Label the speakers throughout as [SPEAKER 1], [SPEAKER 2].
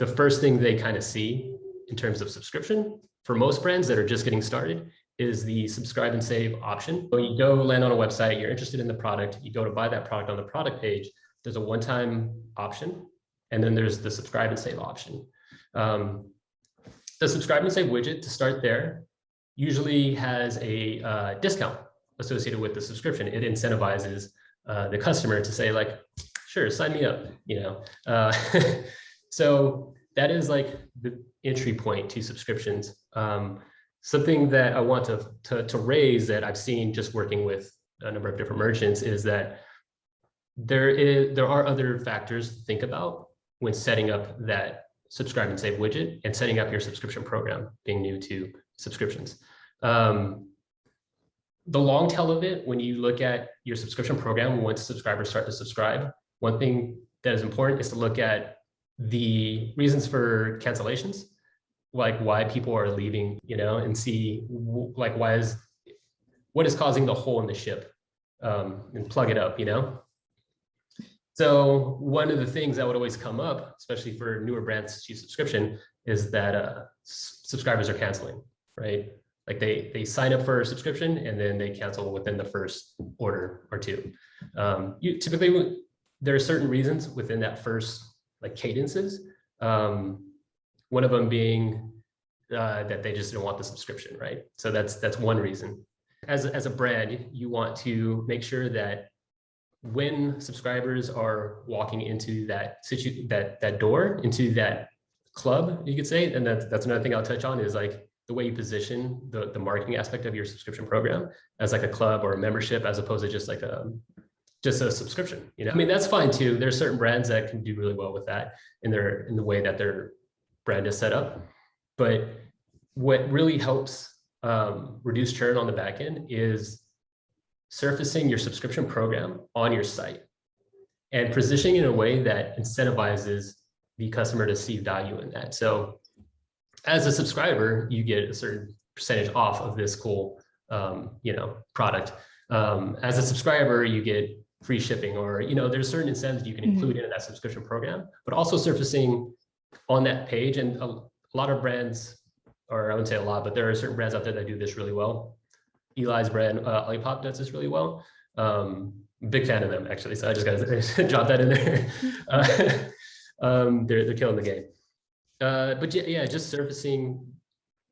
[SPEAKER 1] the first thing they kind of see in terms of subscription for most brands that are just getting started is the subscribe and save option. So you go land on a website, you're interested in the product, you go to buy that product on the product page, there's a one-time option, and then there's the subscribe and save option. The subscribe and save widget to start there usually has a discount associated with the subscription. It incentivizes the customer to say like, sure, sign me up, you know. So that is like the entry point to subscriptions. Something that I want to raise that I've seen just working with a number of different merchants is that there are other factors to think about when setting up that subscribe and save widget and setting up your subscription program, being new to subscriptions. The long tail of it, when you look at your subscription program, once subscribers start to subscribe, one thing that is important is to look at the reasons for cancellations, like why people are leaving, you know, and see like what is causing the hole in the ship, and plug it up, you know. So one of the things that would always come up, especially for newer brands to subscription, is that subscribers are canceling, right? Like they sign up for a subscription and then they cancel within the first order or two. Typically, there are certain reasons within that first like cadences. One of them being that they just don't want the subscription, right? So that's one reason. As a brand, you want to make sure that when subscribers are walking into that door, into that club, you could say, and that's another thing I'll touch on is like the way you position the marketing aspect of your subscription program as like a club or a membership, as opposed to just like a subscription. You know, I mean, that's fine too. There's certain brands that can do really well with that in the way that their brand is set up. But what really helps reduce churn on the back end is surfacing your subscription program on your site and positioning in a way that incentivizes the customer to see value in that. So as a subscriber, you get a certain percentage off of this cool, you know, product. As a subscriber, you get free shipping, or, you know, there's certain incentives you can include in that subscription program, but also surfacing on that page. And a lot of brands, or I wouldn't say a lot, but there are certain brands out there that do this really well. Eli's brand, Olipop, does this really well. Big fan of them, actually. So I just got to drop that in there. They're killing the game. But yeah, just surfacing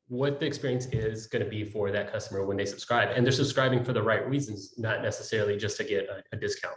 [SPEAKER 1] what the experience is going to be for that customer when they subscribe, and they're subscribing for the right reasons, not necessarily just to get a discount.